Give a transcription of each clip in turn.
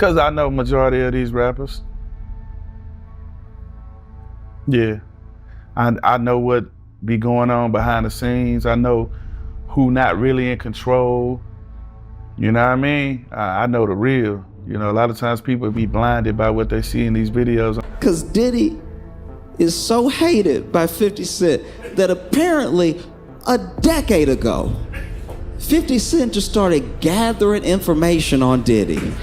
Because I know majority of these rappers. Yeah. I know what be going on behind the scenes. I know who not really in control. You know what I mean? I know the real. You know, a lot of times people be blinded by what they see in these videos. Because Diddy is so hated by 50 Cent that apparently a decade ago, 50 Cent just started gathering information on Diddy.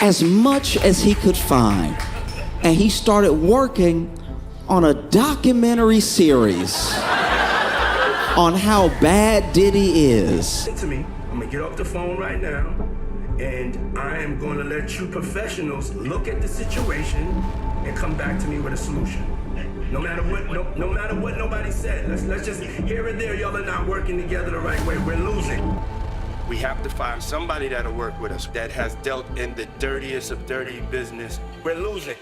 As much as he could find. And he started working on a documentary series on how bad Diddy is. Listen to me, I'm gonna get off the phone right now, and I am gonna let you professionals look at the situation and come back to me with a solution. No matter what, no matter what nobody said. Let's just, here and there, y'all are not working together the right way. We're losing. We have to find somebody that'll work with us, that has dealt in the dirtiest of dirty business. We're losing.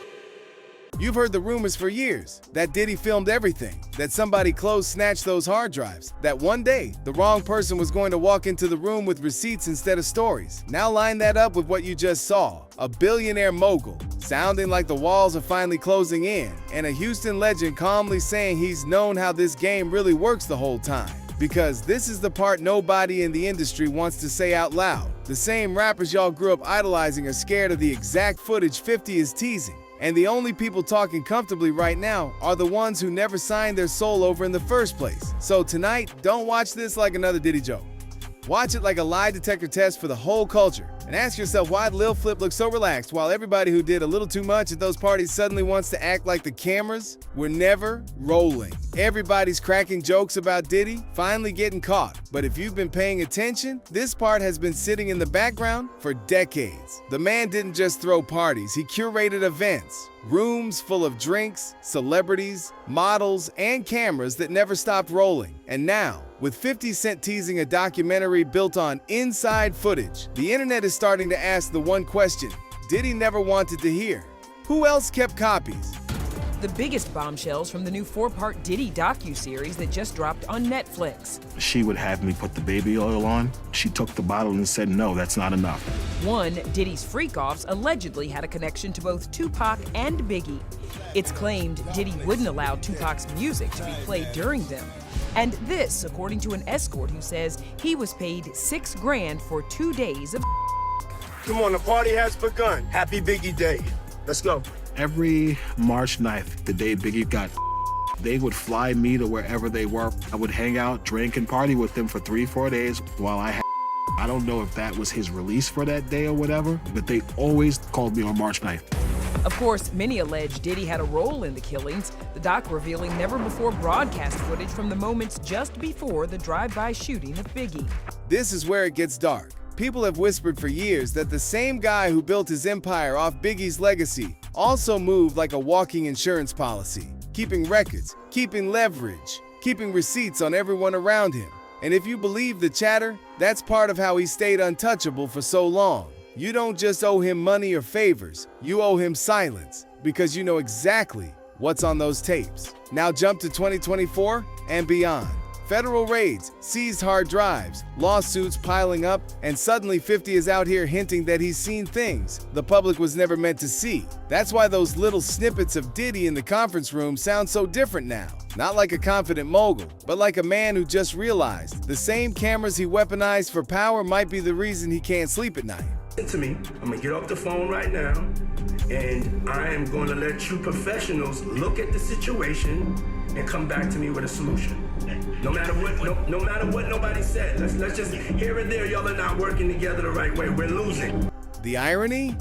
You've heard the rumors for years that Diddy filmed everything, that somebody snatched those hard drives, that one day the wrong person was going to walk into the room with receipts instead of stories. Now line that up with what you just saw, a billionaire mogul, sounding like the walls are finally closing in, and a Houston legend calmly saying he's known how this game really works the whole time. Because this is the part nobody in the industry wants to say out loud. The same rappers y'all grew up idolizing are scared of the exact footage 50 is teasing. And the only people talking comfortably right now are the ones who never signed their soul over in the first place. So tonight, don't watch this like another Diddy joke. Watch it like a lie detector test for the whole culture. And ask yourself why Lil Flip looks so relaxed while everybody who did a little too much at those parties suddenly wants to act like the cameras were never rolling. Everybody's cracking jokes about Diddy finally getting caught. But if you've been paying attention, this part has been sitting in the background for decades. The man didn't just throw parties, he curated events. Rooms full of drinks, celebrities, models, and cameras that never stopped rolling. And now, with 50 Cent teasing a documentary built on inside footage, the internet is starting to ask the one question Diddy never wanted to hear. Who else kept copies? The biggest bombshells from the new 4-part Diddy docu-series that just dropped on Netflix. She would have me put the baby oil on. She took the bottle and said, no, that's not enough. One, Diddy's freak-offs allegedly had a connection to both Tupac and Biggie. It's claimed Diddy wouldn't allow Tupac's music to be played during them. And this, according to an escort who says he was paid $6 grand for 2 days of Come on, the party has begun. Happy Biggie Day. Let's go. Every March 9th, the day Biggie got they would fly me to wherever they were. I would hang out, drink, and party with them for 3-4 days while I had I don't know if that was his release for that day or whatever, but they always called me on March 9th. Of course, many allege Diddy had a role in the killings, the doc revealing never-before broadcast footage from the moments just before the drive-by shooting of Biggie. This is where it gets dark. People have whispered for years that the same guy who built his empire off Biggie's legacy also moved like a walking insurance policy, keeping records, keeping leverage, keeping receipts on everyone around him. And if you believe the chatter, that's part of how he stayed untouchable for so long. You don't just owe him money or favors, you owe him silence, because you know exactly what's on those tapes. Now jump to 2024 and beyond. Federal raids, seized hard drives, lawsuits piling up, and suddenly 50 is out here hinting that he's seen things the public was never meant to see. That's why those little snippets of Diddy in the conference room sound so different now. Not like a confident mogul, but like a man who just realized the same cameras he weaponized for power might be the reason he can't sleep at night. Listen to me, I'm gonna get off the phone right now, and I am gonna let you professionals look at the situation and come back to me with a solution. No matter what, no matter what nobody said. Let's just, here and there, y'all are not working together the right way. We're losing. The irony?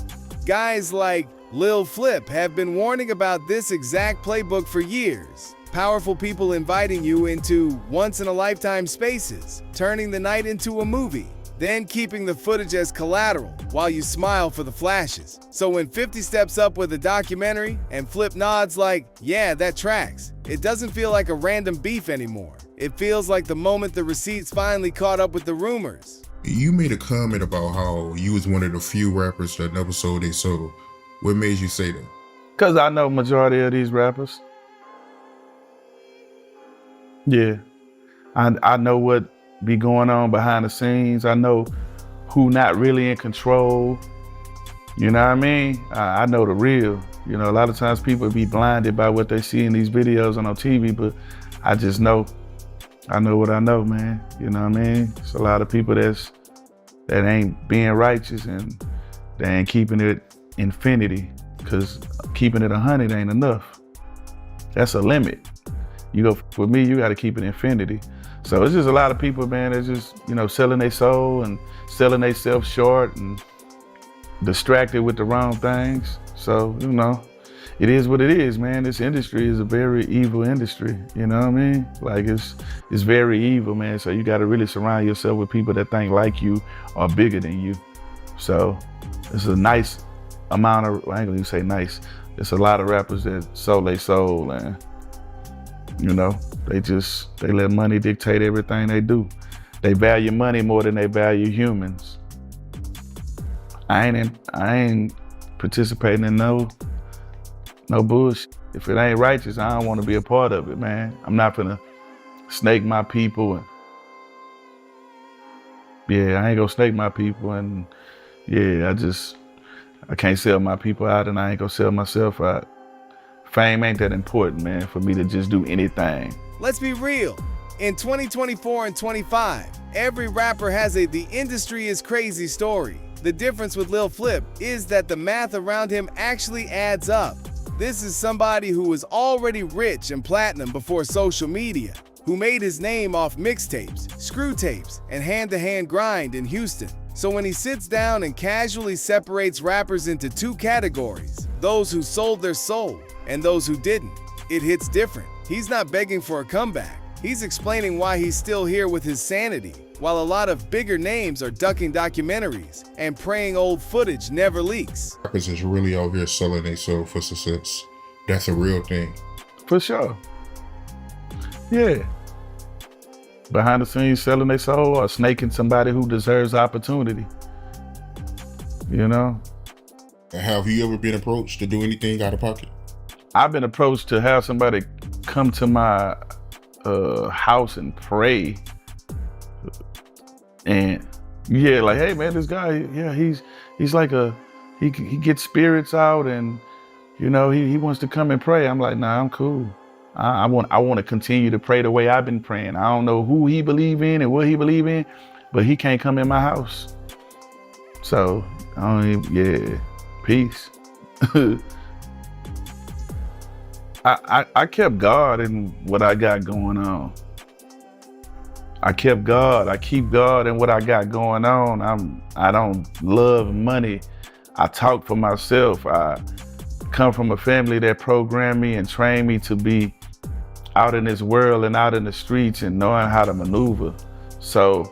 Guys like Lil Flip have been warning about this exact playbook for years. Powerful people inviting you into once-in-a-lifetime spaces, turning the night into a movie, then keeping the footage as collateral while you smile for the flashes. So when 50 steps up with a documentary and Flip nods like, yeah, that tracks, it doesn't feel like a random beef anymore. It feels like the moment the receipts finally caught up with the rumors. You made a comment about how you was one of the few rappers that never sold their soul. What made you say that? Because I know majority of these rappers. Yeah. I know what be going on behind the scenes. I know who not really in control. You know what I mean? I know the real. You know, a lot of times people be blinded by what they see in these videos and on TV, but I just know. I know what I know, man. You know what I mean? It's a lot of people that ain't being righteous and they ain't keeping it infinity, because keeping it 100 ain't enough. That's a limit. You go with me, you got to keep it infinity. So it's just a lot of people, man, that's just, you know, selling their soul and selling themselves short and distracted with the wrong things. So, you know, it is what it is, man. This industry is a very evil industry. You know what I mean? Like it's very evil, man. So you got to really surround yourself with people that think like you or bigger than you. So it's a nice amount of, I ain't gonna say nice. It's a lot of rappers that sold their soul, and you know, they let money dictate everything they do. They value money more than they value humans. I ain't participating in no bullshit. If it ain't righteous, I don't want to be a part of it, man. I'm not gonna snake my people. And yeah, I ain't gonna snake my people. And yeah, I can't sell my people out, and I ain't gonna sell myself out. Fame ain't that important, man, for me to just do anything. Let's be real. In 2024 and 25, every rapper has a "the industry is crazy" story. The difference with Lil Flip is that the math around him actually adds up. This is somebody who was already rich and platinum before social media, who made his name off mixtapes, screw tapes, and hand-to-hand grind in Houston. So when he sits down and casually separates rappers into two categories, those who sold their soul and those who didn't, it hits different. He's not begging for a comeback. He's explaining why he's still here with his sanity, while a lot of bigger names are ducking documentaries and praying old footage never leaks. Rappers is really out here selling their soul for success. That's a real thing. For sure. Yeah. Behind the scenes selling their soul or snaking somebody who deserves opportunity. You know? Have you ever been approached to do anything out of pocket? I've been approached to have somebody come to my house and pray. And yeah, like, hey man, this guy, yeah, he's like he gets spirits out, and you know, he wants to come and pray. I'm like, nah, I'm cool. I want to continue to pray the way I've been praying. I don't know who he believe in and what he believe in, but he can't come in my house. So, yeah, peace. I kept God in what I got going on. I kept God. I keep God in what I got going on. I don't love money. I talk for myself. I come from a family that programmed me and trained me to be out in this world and out in the streets and knowing how to maneuver. So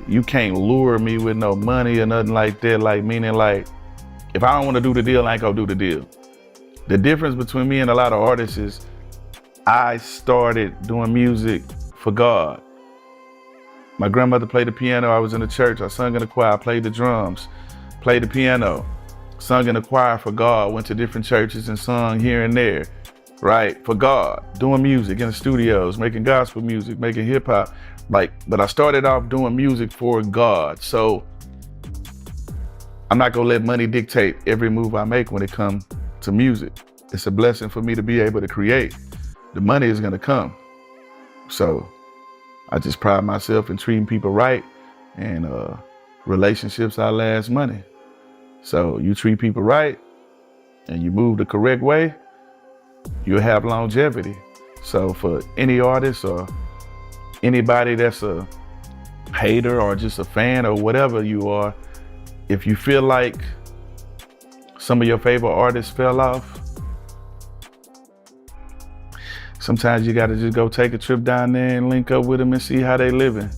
you can't lure me with no money or nothing like that. Like, meaning like, if I don't want to do the deal, I ain't gonna do the deal. The difference between me and a lot of artists is I started doing music for God. My grandmother played the piano. I was in the church. I sung in the choir, played the drums, played the piano, sung in the choir for God, went to different churches and sung here and there, right? For God, doing music in the studios, making gospel music, making hip hop. But I started off doing music for God. So I'm not gonna let money dictate every move I make when it comes to music. It's a blessing for me to be able to create. The money is gonna come. So I just pride myself in treating people right, and relationships outlast money. So you treat people right and you move the correct way, you'll have longevity. So for any artist or anybody that's a hater or just a fan or whatever you are, if you feel like some of your favorite artists fell off, sometimes you gotta just go take a trip down there and link up with them and see how they living.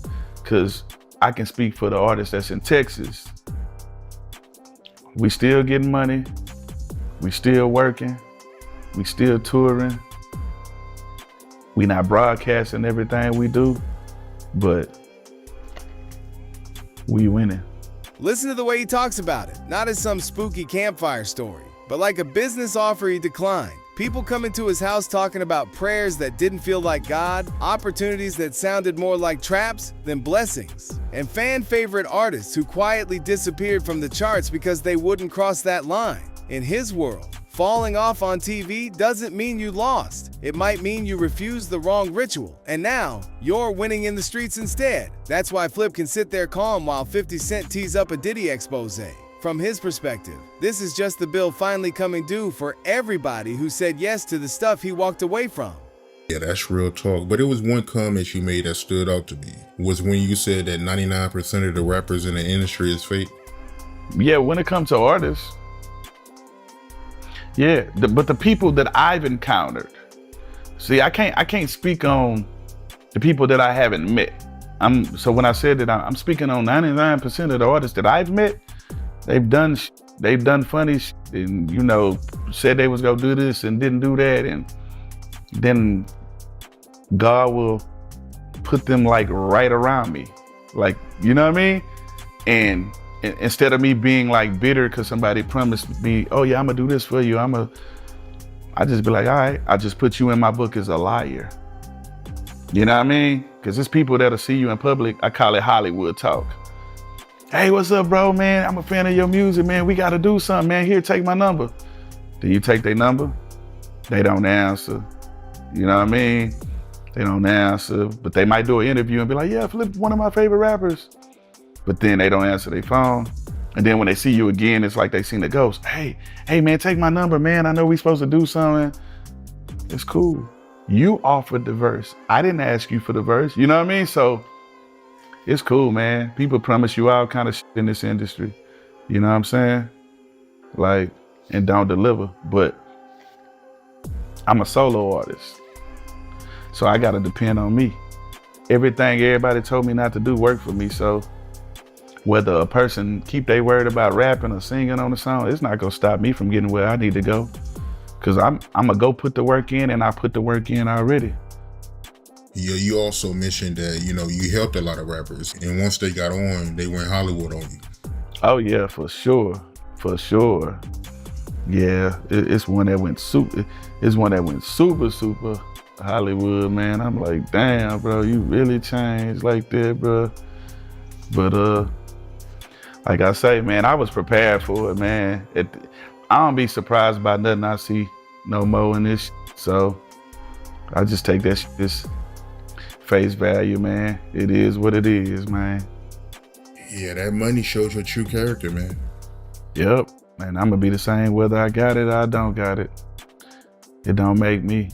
Cause I can speak for the artists that's in Texas. We still getting money, we still working, we still touring. We not broadcasting everything we do, but we winning. Listen to the way he talks about it, not as some spooky campfire story, but like a business offer he declined. People come into his house talking about prayers that didn't feel like God, opportunities that sounded more like traps than blessings, and fan-favorite artists who quietly disappeared from the charts because they wouldn't cross that line. In his world, falling off on TV doesn't mean you lost. It might mean you refused the wrong ritual, and now you're winning in the streets instead. That's why Flip can sit there calm while 50 Cent tees up a Diddy expose. From his perspective, this is just the bill finally coming due for everybody who said yes to the stuff he walked away from. Yeah, that's real talk. But it was one comment you made that stood out to me, was when you said that 99% of the rappers in the industry is fake. Yeah, when it comes to artists, yeah, but the people that I've encountered, see, I can't speak on the people that I haven't met. So when I said that I'm speaking on 99% of the artists that I've met, they've done funny and, you know, said they was gonna do this and didn't do that, and then God will put them like right around me, like, you know what I mean? And instead of me being like bitter because somebody promised me, oh yeah, I'm gonna do this for you, I just be like, all right, I just put you in my book as a liar. You know what I mean? Because there's people that'll see you in public. I call it Hollywood talk. Hey, what's up, bro, man? I'm a fan of your music, man. We gotta do something, man. Here, take my number. Then you take their number, they don't answer. You know what I mean? They don't answer, but they might do an interview and be like, yeah, Flip, one of my favorite rappers. But then they don't answer their phone. And then when they see you again, it's like they seen the ghost. Hey man, take my number, man. I know we supposed to do something. It's cool. You offered the verse. I didn't ask you for the verse. You know what I mean? So it's cool, man. People promise you all kind of shit in this industry. You know what I'm saying? Like, and don't deliver. But I'm a solo artist, so I gotta depend on me. Everything everybody told me not to do worked for me. So whether a person keep their word about rapping or singing on the song, it's not gonna stop me from getting where I need to go. Cause I'm gonna go put the work in, and I put the work in already. Yeah, you also mentioned that, you know, you helped a lot of rappers, and once they got on, they went Hollywood on you. Oh yeah, for sure. Yeah, it's one that went super Hollywood, man. I'm like, damn, bro, you really changed like that, bro. But like I say, man, I was prepared for it, man. I don't be surprised by nothing I see no more in this. So I just take that this face value, man. It is what it is, man. Yeah, that money shows your true character, man. Yep, and I'm gonna be the same whether I got it or I don't got it. It don't make me.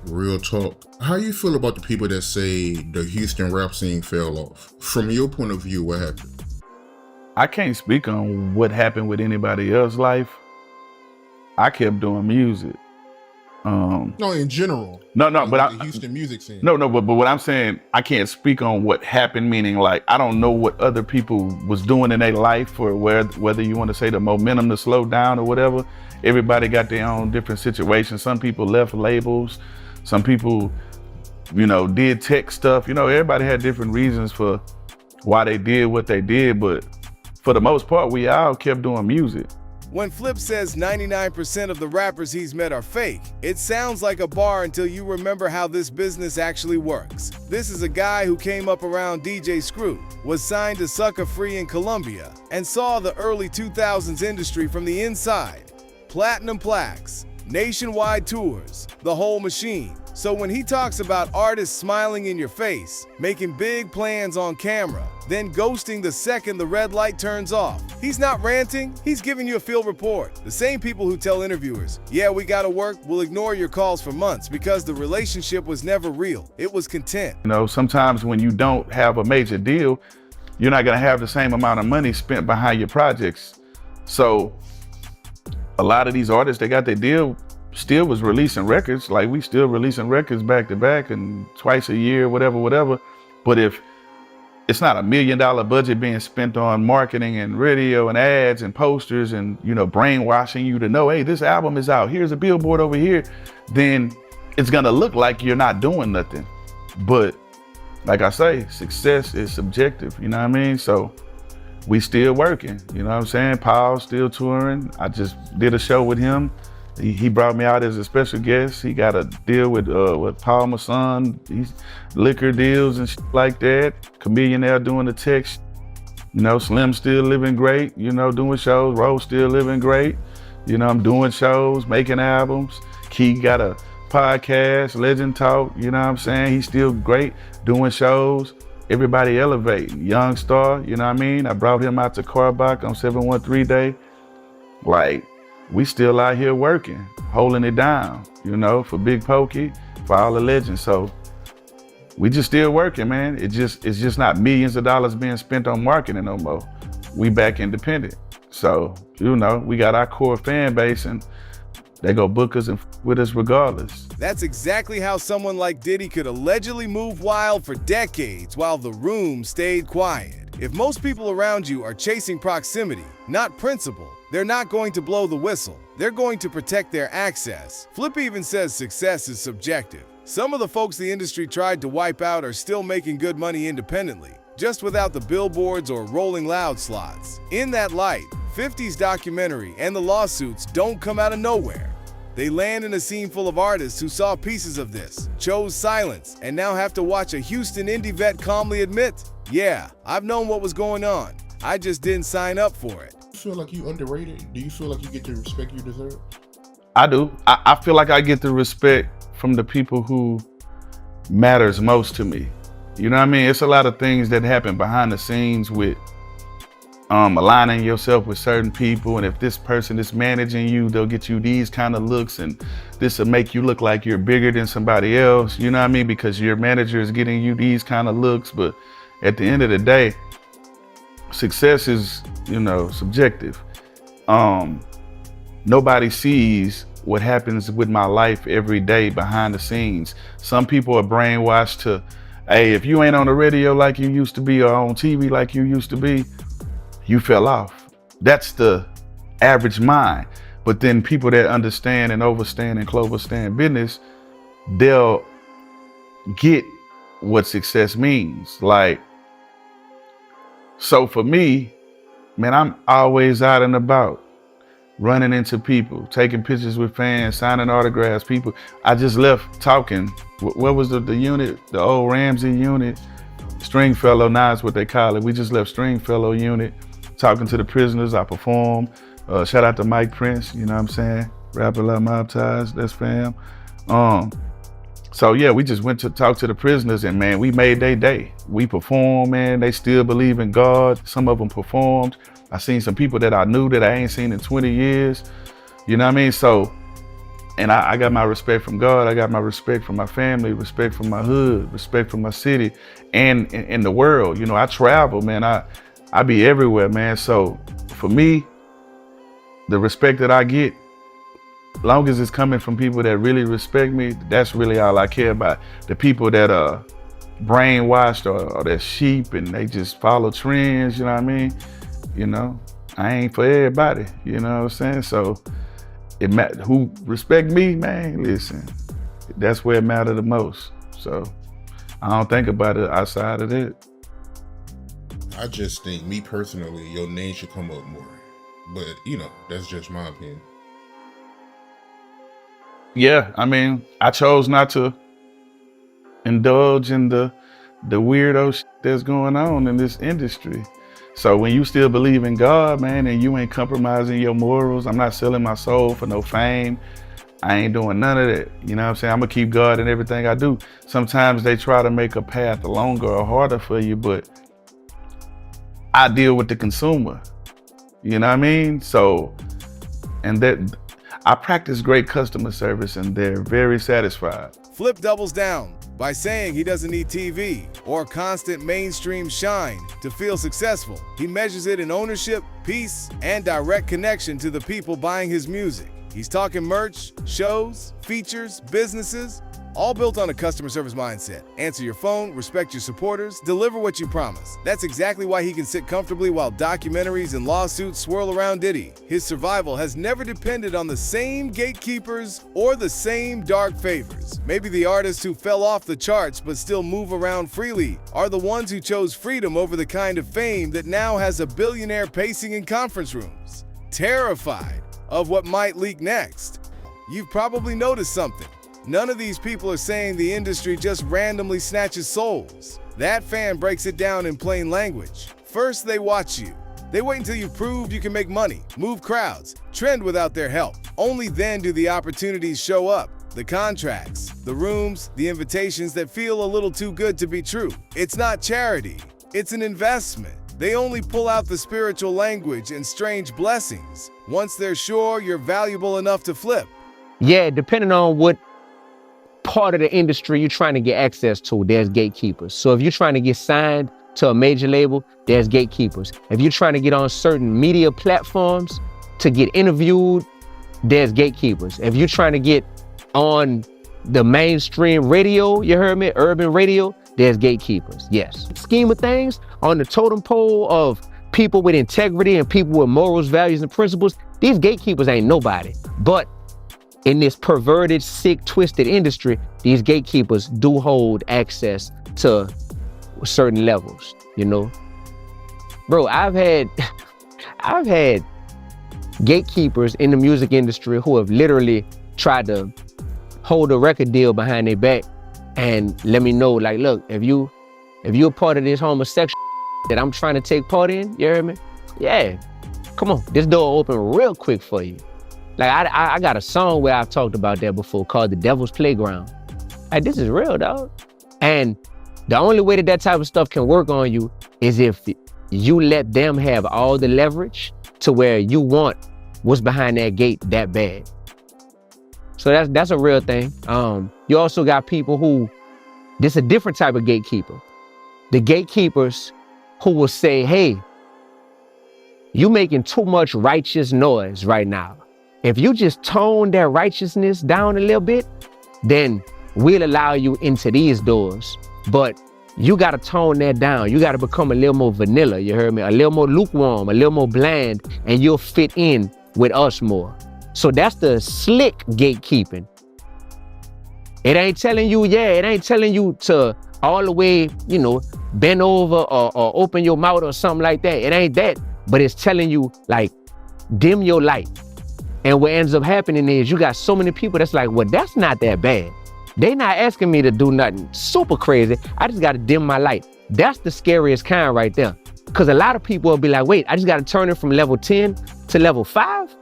Real talk. How you feel about the people that say the Houston rap scene fell off? From your point of view, what happened? I can't speak on what happened with anybody else's life. I kept doing music. No, in general. No, but the Houston music scene. No, but what I'm saying, I can't speak on what happened, meaning like, I don't know what other people was doing in their life, or whether you want to say the momentum to slow down or whatever. Everybody got their own different situations. Some people left labels. Some people, you know, did tech stuff. You know, everybody had different reasons for why they did what they did, but for the most part, we all kept doing music. When Flip says 99% of the rappers he's met are fake, it sounds like a bar until you remember how this business actually works. This is a guy who came up around DJ Screw, was signed to Sucker Free in Colombia, and saw the early 2000s industry from the inside. Platinum plaques, nationwide tours, the whole machine. So when he talks about artists smiling in your face, making big plans on camera, then ghosting the second the red light turns off, he's not ranting, he's giving you a field report. The same people who tell interviewers, yeah, we gotta work, will ignore your calls for months because the relationship was never real. It was content. You know, sometimes when you don't have a major deal, you're not gonna have the same amount of money spent behind your projects. So a lot of these artists, they got their deal, still was releasing records. Like, we still releasing records back to back and twice a year, whatever. But if it's not $1 million budget being spent on marketing and radio and ads and posters and, you know, brainwashing you to know, hey, this album is out, here's a billboard over here, then it's gonna look like you're not doing nothing. But like I say, success is subjective, you know what I mean? So we still working, you know what I'm saying? Paul's still touring. I just did a show with him He brought me out as a special guest. He got a deal with Paul Masson, he's liquor deals and shit like that. Billionaire doing the tech. You know, Slim still living great. You know, doing shows. Rose still living great. You know, I'm doing shows, making albums. Key got a podcast, Legend Talk. You know what I'm saying? He's still great doing shows. Everybody elevating. Young Star. You know what I mean? I brought him out to Carbach on 713 Day. Like, we still out here working, holding it down, you know, for Big Pokey, for all the legends. So we just still working, man. It's just not millions of dollars being spent on marketing no more. We back independent. So, you know, we got our core fan base and they go book us and with us regardless. That's exactly how someone like Diddy could allegedly move wild for decades while the room stayed quiet. If most people around you are chasing proximity, not principle, they're not going to blow the whistle. They're going to protect their access. Flip even says success is subjective. Some of the folks the industry tried to wipe out are still making good money independently, just without the billboards or Rolling Loud slots. In that light, 50's documentary and the lawsuits don't come out of nowhere. They land in a scene full of artists who saw pieces of this, chose silence, and now have to watch a Houston indie vet calmly admit, yeah, I've known what was going on. I just didn't sign up for it. You feel like you underrated? Do you feel like you get the respect you deserve? I do. I feel like I get the respect from the people who matters most to me. You know what I mean? It's a lot of things that happen behind the scenes with aligning yourself with certain people, and if this person is managing you, they'll get you these kind of looks, and this will make you look like you're bigger than somebody else, you know what I mean? Because your manager is getting you these kind of looks. But at the end of the day, success is, you know, subjective. Nobody sees what happens with my life every day behind the scenes. Some people are brainwashed to, hey, if you ain't on the radio like you used to be or on TV like you used to be, you fell off. That's the average mind. But then people that understand and overstand and cloverstand business, they'll get what success means. Like, so for me, man, I'm always out and about, running into people, taking pictures with fans, signing autographs, people. I just left talking. What was the unit? The old Ramsey unit? Stringfellow, now is what they call it. We just left Stringfellow unit, talking to the prisoners. I performed. Shout out to Mike Prince, you know what I'm saying? Rapper like Mob Ties, that's fam. So yeah, we just went to talk to the prisoners, and man, we made their day. We performed, man. They still believe in God. Some of them performed. I seen some people that I knew that I ain't seen in 20 years. You know what I mean? So, and I got my respect from God. I got my respect from my family, respect from my hood, respect from my city, and in the world. You know, I travel, man. I be everywhere, man. So for me, the respect that I get, long as it's coming from people that really respect me, that's really all I care about. The people that are brainwashed or they're sheep and they just follow trends, you know what I mean? You know, I ain't for everybody, you know what I'm saying? So who respect me, man, listen, that's where it matters the most. So I don't think about it outside of that. I just think, me personally, your name should come up more. But, you know, that's just my opinion. Yeah, I mean, I chose not to indulge in the weirdo shit that's going on in this industry. So when you still believe in God, man, and you ain't compromising your morals, I'm not selling my soul for no fame. I ain't doing none of that. You know what I'm saying? I'm gonna keep God in everything I do. Sometimes they try to make a path longer or harder for you, but I deal with the consumer. You know what I mean? So, and that I practice great customer service and they're very satisfied. Flip doubles down by saying he doesn't need TV or constant mainstream shine to feel successful. He measures it in ownership, peace, and direct connection to the people buying his music. He's talking merch, shows, features, businesses, all built on a customer service mindset. Answer your phone, respect your supporters, deliver what you promise. That's exactly why he can sit comfortably while documentaries and lawsuits swirl around Diddy. His survival has never depended on the same gatekeepers or the same dark favors. Maybe the artists who fell off the charts but still move around freely are the ones who chose freedom over the kind of fame that now has a billionaire pacing in conference rooms, terrified of what might leak next. You've probably noticed something. None of these people are saying the industry just randomly snatches souls. That fan breaks it down in plain language. First, they watch you. They wait until you've proved you can make money, move crowds, trend without their help. Only then do the opportunities show up. The contracts, the rooms, the invitations that feel a little too good to be true. It's not charity, it's an investment. They only pull out the spiritual language and strange blessings once they're sure you're valuable enough to flip. Yeah, depending on what part of the industry you're trying to get access to, there's gatekeepers. So if you're trying to get signed to a major label, there's gatekeepers. If you're trying to get on certain media platforms to get interviewed, there's gatekeepers. If you're trying to get on the mainstream radio, you heard me, urban radio, there's gatekeepers, yes. Scheme of things, on the totem pole of people with integrity and people with morals, values, and principles, these gatekeepers ain't nobody. But in this perverted, sick, twisted industry, these gatekeepers do hold access to certain levels, you know? Bro, I've had gatekeepers in the music industry who have literally tried to hold a record deal behind their back and let me know, like, look, if you're a part of this homosexual that I'm trying to take part in, you hear me? Yeah, come on, this door open real quick for you. Like, I got a song where I've talked about that before called The Devil's Playground. Like, this is real, dog. And the only way that type of stuff can work on you is if you let them have all the leverage to where you want what's behind that gate that bad. So that's a real thing. You also got people who, this is a different type of gatekeeper. The gatekeepers who will say, hey, you making too much righteous noise right now. If you just tone that righteousness down a little bit, then we'll allow you into these doors. But you gotta tone that down. You gotta become a little more vanilla, you heard me? A little more lukewarm, a little more bland, and you'll fit in with us more. So that's the slick gatekeeping. It ain't telling you, it ain't telling you to all the way, you know, bend over or open your mouth or something like that. It ain't that, but it's telling you, like, dim your light. And what ends up happening is you got so many people that's like, well, that's not that bad. They not asking me to do nothing super crazy. I just got to dim my light. That's the scariest kind right there. Because a lot of people will be like, wait, I just got to turn it from level 10 to level 5?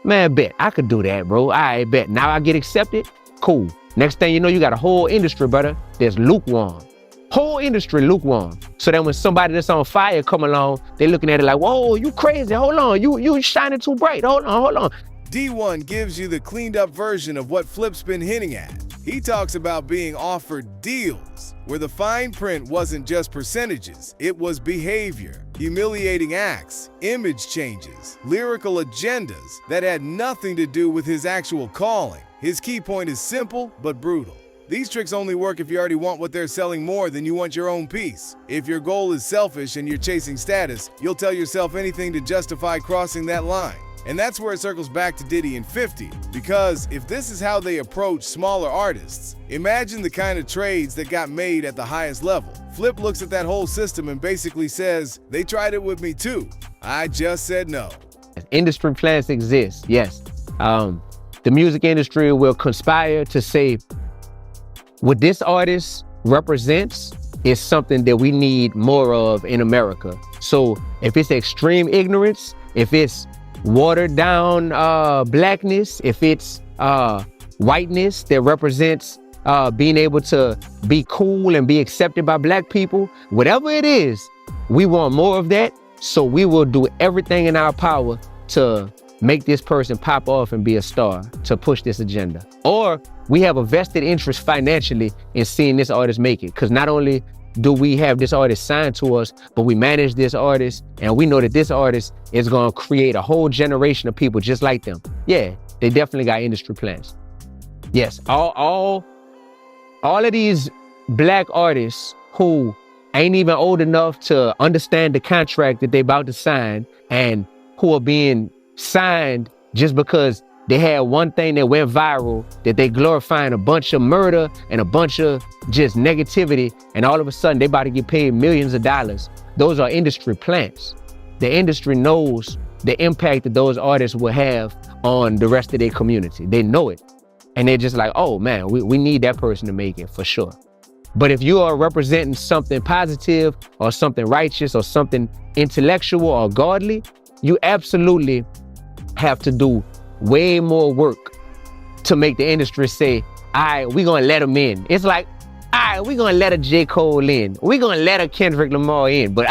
Man, bet, I could do that, bro. I bet. Now I get accepted? Cool. Next thing you know, you got a whole industry, brother, that's lukewarm. Whole industry lukewarm. So then when somebody that's on fire come along, they looking at it like, whoa, you crazy. Hold on. You shining too bright. Hold on. D1 gives you the cleaned up version of what Flip's been hinting at. He talks about being offered deals, where the fine print wasn't just percentages, it was behavior, humiliating acts, image changes, lyrical agendas that had nothing to do with his actual calling. His key point is simple but brutal. These tricks only work if you already want what they're selling more than you want your own piece. If your goal is selfish and you're chasing status, you'll tell yourself anything to justify crossing that line. And that's where it circles back to Diddy and 50, because if this is how they approach smaller artists, imagine the kind of trades that got made at the highest level. Flip looks at that whole system and basically says, they tried it with me too. I just said no. Industry plans exist, yes. The music industry will conspire to say, what this artist represents is something that we need more of in America. So if it's extreme ignorance, if it's watered down blackness, if it's whiteness that represents being able to be cool and be accepted by black people, whatever it is, we want more of that. So we will do everything in our power to make this person pop off and be a star, to push this agenda. Or we have a vested interest financially in seeing this artist make it. Because not only do we have this artist signed to us, but we manage this artist, and we know that this artist is gonna create a whole generation of people just like them. Yeah, they definitely got industry plans. Yes, all of these black artists who ain't even old enough to understand the contract that they about to sign, and who are being signed just because they had one thing that went viral, that they glorifying a bunch of murder and a bunch of just negativity, and all of a sudden they about to get paid millions of dollars. Those are industry plants. The industry knows the impact that those artists will have on the rest of their community. They know it. And they're just like, oh man, we need that person to make it for sure. But if you are representing something positive or something righteous or something intellectual or godly, you absolutely have to do way more work to make the industry say, all right, we're gonna let them in. It's like, all right, we're gonna let a J. Cole in. We're gonna let a Kendrick Lamar in, but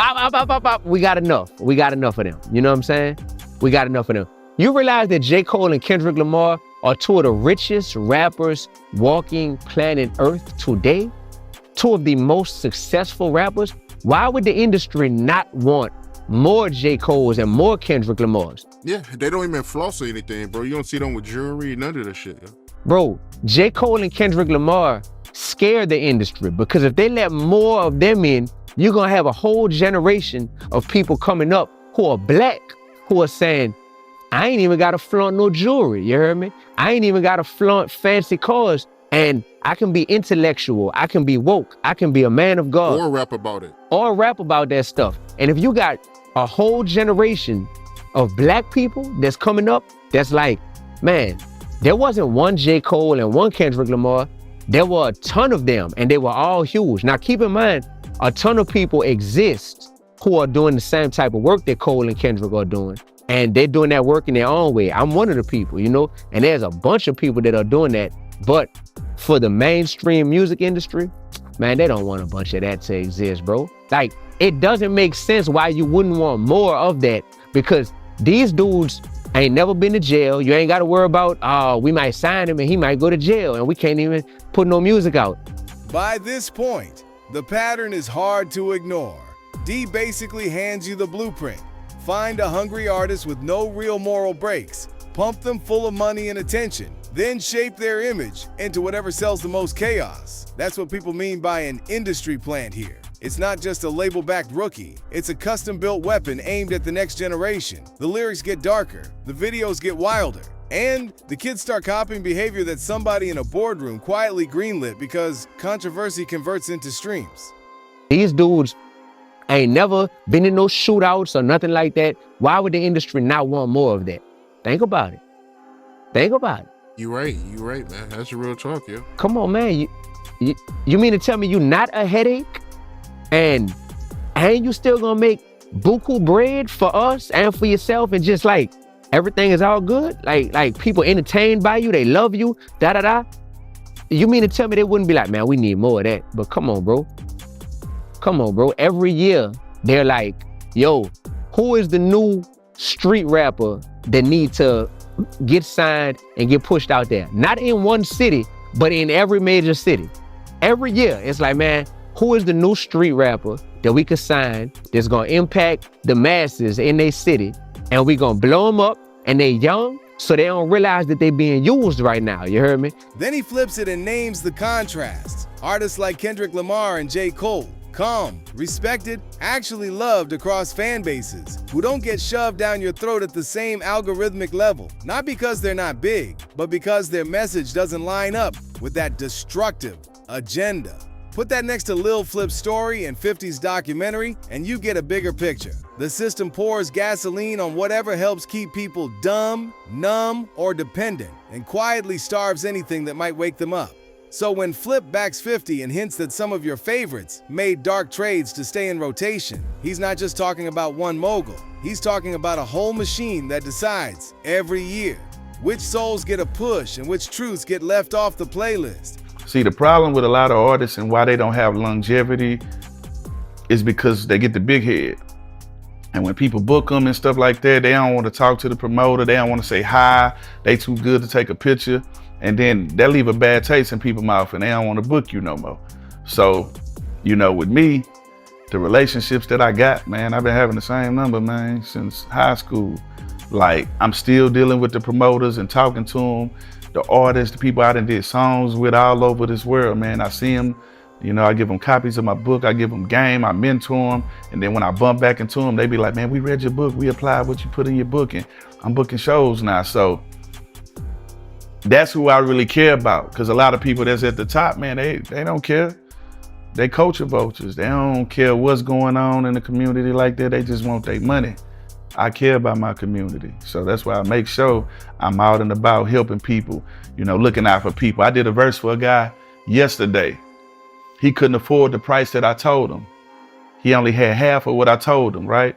we got enough. We got enough of them. You know what I'm saying? We got enough of them. You realize that J. Cole and Kendrick Lamar are two of the richest rappers walking planet Earth today? Two of the most successful rappers? Why would the industry not want more J. Cole's and more Kendrick Lamar's? Yeah, they don't even floss or anything, bro. You don't see them with jewelry, none of that shit. Yeah. Bro, J. Cole and Kendrick Lamar scare the industry, because if they let more of them in, you're gonna have a whole generation of people coming up who are black, who are saying, I ain't even gotta flaunt no jewelry, you heard me? I ain't even gotta flaunt fancy cars, and I can be intellectual, I can be woke, I can be a man of God. Or rap about it. Or rap about that stuff. And if you got a whole generation of black people that's coming up, that's like, man, there wasn't one J. Cole and one Kendrick Lamar, there were a ton of them, and they were all huge. Now keep in mind, a ton of people exist who are doing the same type of work that Cole and Kendrick are doing. And they're doing that work in their own way. I'm one of the people, you know, and there's a bunch of people that are doing that. But for the mainstream music industry, man, they don't want a bunch of that to exist, bro. Like, it doesn't make sense why you wouldn't want more of that, because these dudes ain't never been to jail. You ain't got to worry about, oh, we might sign him and he might go to jail and we can't even put no music out. By this point, the pattern is hard to ignore. D basically hands you the blueprint. Find a hungry artist with no real moral breaks, pump them full of money and attention, then shape their image into whatever sells the most chaos. That's what people mean by an industry plant here. It's not just a label-backed rookie, it's a custom-built weapon aimed at the next generation. The lyrics get darker, the videos get wilder, and the kids start copying behavior that somebody in a boardroom quietly greenlit because controversy converts into streams. These dudes ain't never been in no shootouts or nothing like that. Why would the industry not want more of that? Think about it. Think about it. You right, man. That's real talk, yo. Come on, man. You mean to tell me you not a headache? And you still gonna make buku bread for us and for yourself, and just like everything is all good? Like people entertained by you, they love you, da-da-da? You mean to tell me they wouldn't be like, man, we need more of that? But come on, bro. Come on, bro. Every year, they're like, yo, who is the new street rapper that need to get signed and get pushed out there? Not in one city, but in every major city. Every year, it's like, man, who is the new street rapper that we could sign that's gonna impact the masses in their city, and we gonna blow them up, and they young, so they don't realize that they being used right now, you heard me? Then he flips it and names the contrast. Artists like Kendrick Lamar and J. Cole, calm, respected, actually loved across fan bases, who don't get shoved down your throat at the same algorithmic level. Not because they're not big, but because their message doesn't line up with that destructive agenda. Put that next to Lil Flip's story and 50's documentary, and you get a bigger picture. The system pours gasoline on whatever helps keep people dumb, numb, or dependent, and quietly starves anything that might wake them up. So when Flip backs 50 and hints that some of your favorites made dark trades to stay in rotation, he's not just talking about one mogul. He's talking about a whole machine that decides, every year, which souls get a push and which truths get left off the playlist. See, the problem with a lot of artists and why they don't have longevity is because they get the big head. And when people book them and stuff like that, they don't want to talk to the promoter. They don't want to say hi. They too good to take a picture. And then they leave a bad taste in people's mouth and they don't want to book you no more. So, you know, with me, the relationships that I got, man, I've been having the same number, man, since high school. Like, I'm still dealing with the promoters and talking to them. The artists, the people I done did songs with all over this world, man. I see them, you know, I give them copies of my book, I give them game, I mentor them. And then when I bump back into them, they be like, man, we read your book, we applied what you put in your book, and I'm booking shows now. So that's who I really care about. Because a lot of people that's at the top, man, they don't care. They culture vultures. They don't care what's going on in the community like that. They just want their money. I care about my community. So that's why I make sure I'm out and about helping people, you know, looking out for people. I did a verse for a guy yesterday. He couldn't afford the price that I told him. He only had half of what I told him, right?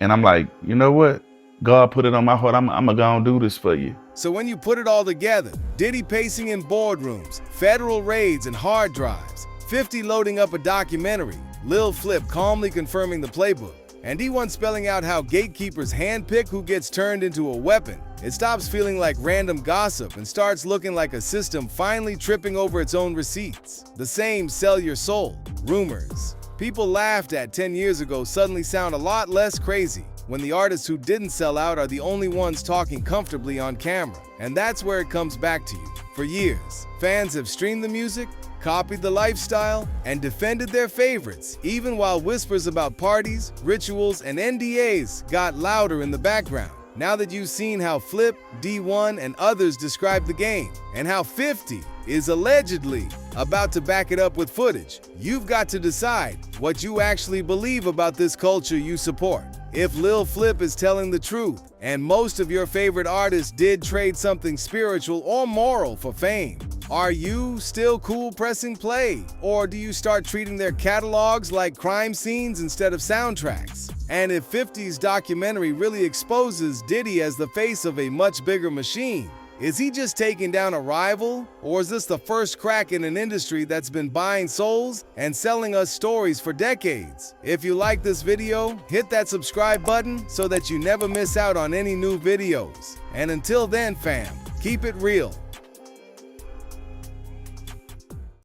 And I'm like, you know what? God put it on my heart. I'm gonna go and do this for you. So when you put it all together, Diddy pacing in boardrooms, federal raids and hard drives, 50 loading up a documentary, Lil Flip calmly confirming the playbook, and D1 spelling out how gatekeepers handpick who gets turned into a weapon, it stops feeling like random gossip and starts looking like a system finally tripping over its own receipts. The same sell your soul rumors people laughed at 10 years ago suddenly sound a lot less crazy when the artists who didn't sell out are the only ones talking comfortably on camera. And that's where it comes back to you. For years, fans have streamed the music, copied the lifestyle, and defended their favorites, even while whispers about parties, rituals, and NDAs got louder in the background. Now that you've seen how Flip, D1, and others describe the game, and how 50 is allegedly about to back it up with footage, you've got to decide what you actually believe about this culture you support. If Lil Flip is telling the truth, and most of your favorite artists did trade something spiritual or moral for fame, are you still cool pressing play? Or do you start treating their catalogs like crime scenes instead of soundtracks? And if 50's documentary really exposes Diddy as the face of a much bigger machine, is he just taking down a rival? Or is this the first crack in an industry that's been buying souls and selling us stories for decades? If you like this video, hit that subscribe button so that you never miss out on any new videos. And until then, fam, keep it real.